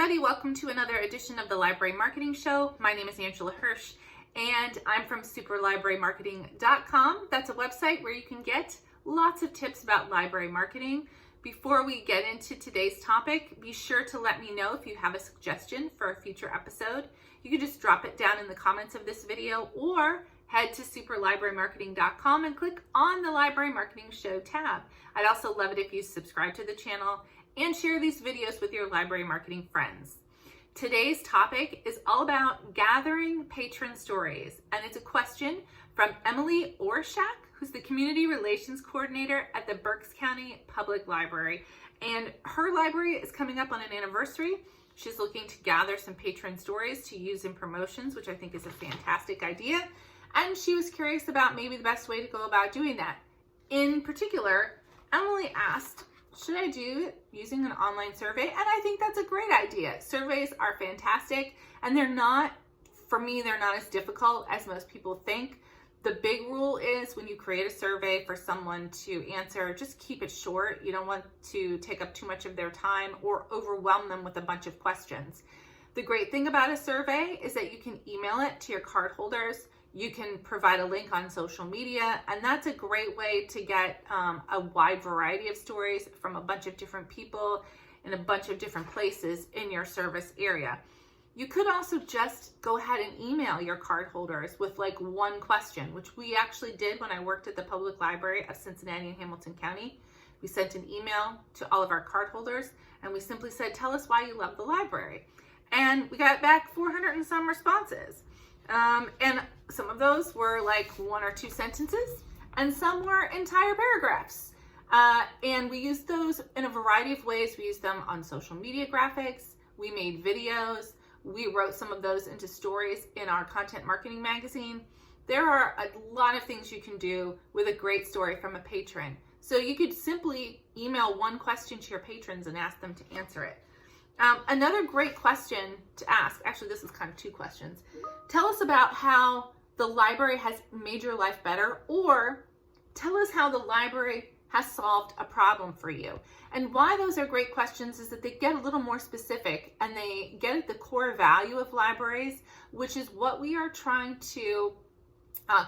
everybody, welcome to another edition of the Library Marketing Show. My name is Angela Hursh and I'm from superlibrarymarketing.com. That's a website where you can get lots of tips about library marketing. Before we get into today's topic, be sure to let me know if you have a suggestion for a future episode. You can just drop it down in the comments of this video or head to superlibrarymarketing.com and click on the Library Marketing Show tab. I'd also love it if you subscribe to the channel and share these videos with your library marketing friends. Today's topic is all about gathering patron stories, and it's a question from Emily Orischak, who's the Community Relations Coordinator at the Berks County Public Library. And her library is coming up on an anniversary. She's looking to gather some patron stories to use in promotions, which I think is a fantastic idea. And she was curious about maybe the best way to go about doing that. In particular, Emily asked, should I do it using an online survey? And I think that's a great idea. Surveys are fantastic, and they're not as difficult as most people think. The big rule is when you create a survey for someone to answer, just keep it short. You don't want to take up too much of their time or overwhelm them with a bunch of questions. The great thing about a survey is that you can email it to your cardholders. You can provide a link on social media, and that's a great way to get a wide variety of stories from a bunch of different people in a bunch of different places in your service area. You could also just go ahead and email your cardholders with like one question, which we actually did when I worked at the Public Library of Cincinnati and Hamilton County. We sent an email to all of our cardholders, and we simply said, tell us why you love the library. And we got back 400 and some responses. And some of those were like 1 or 2 sentences, and some were entire paragraphs. And we used those in a variety of ways. We used them on social media graphics. We made videos. We wrote some of those into stories in our content marketing magazine. There are a lot of things you can do with a great story from a patron. So you could simply email one question to your patrons and ask them to answer it. Another great question to ask, actually this is kind of 2 questions. Tell us about how the library has made your life better, or tell us how the library has solved a problem for you. And why those are great questions is that they get a little more specific and they get at the core value of libraries, which is what we are trying to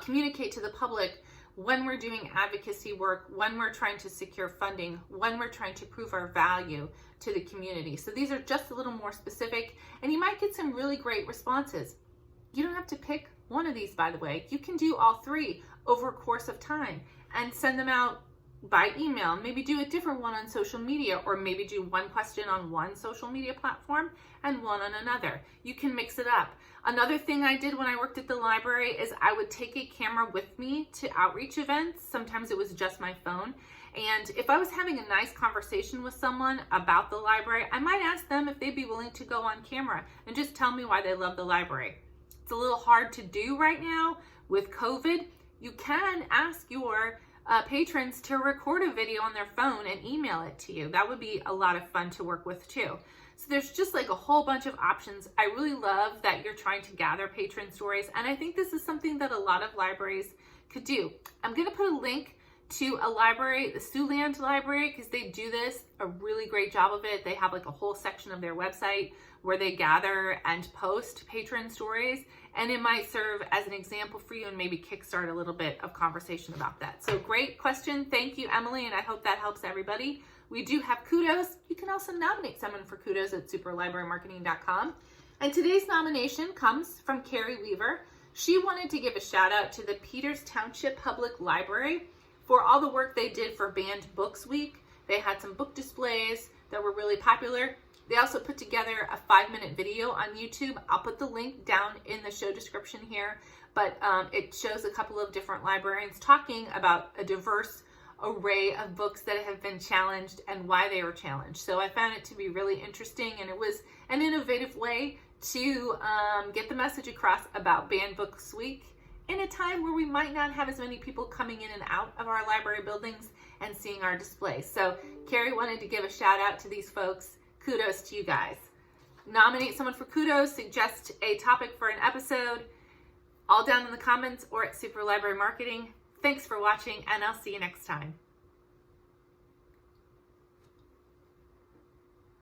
communicate to the public when we're doing advocacy work, when we're trying to secure funding, when we're trying to prove our value to the community. So these are just a little more specific, and you might get some really great responses. You don't have to pick one of these, by the way. You can do all 3 over a course of time and send them out by email. Maybe do a different one on social media, or maybe do one question on one social media platform and one on another. You can mix it up. Another thing I did when I worked at the library is I would take a camera with me to outreach events. Sometimes it was just my phone. And if I was having a nice conversation with someone about the library, I might ask them if they'd be willing to go on camera and just tell me why they love the library. It's a little hard to do right now with COVID. You can ask your patrons to record a video on their phone and email it to you. That would be a lot of fun to work with too. So there's just like a whole bunch of options. I really love that you're trying to gather patron stories, and I think this is something that a lot of libraries could do. I'm going to put a link to a library, the Siouxland Library, because they do this, a really great job of it. They have like a whole section of their website where they gather and post patron stories, and it might serve as an example for you and maybe kickstart a little bit of conversation about that. So great question. Thank you, Emily, and I hope that helps everybody. We do have Kudos. You can also nominate someone for Kudos at superlibrarymarketing.com. And today's nomination comes from Carrie Weaver. She wanted to give a shout out to the Peters Township Public Library for all the work they did for Banned Books Week. They had some book displays that were really popular. They also put together a 5-minute video on YouTube. I'll put the link down in the show description here, but it shows a couple of different librarians talking about a diverse array of books that have been challenged and why they were challenged. So I found it to be really interesting, and it was an innovative way to get the message across about Banned Books Week in a time where we might not have as many people coming in and out of our library buildings and seeing our displays. So Carrie wanted to give a shout out to these folks. Kudos to you guys. Nominate someone for Kudos, suggest a topic for an episode, all down in the comments or at Super Library Marketing. Thanks for watching, and I'll see you next time.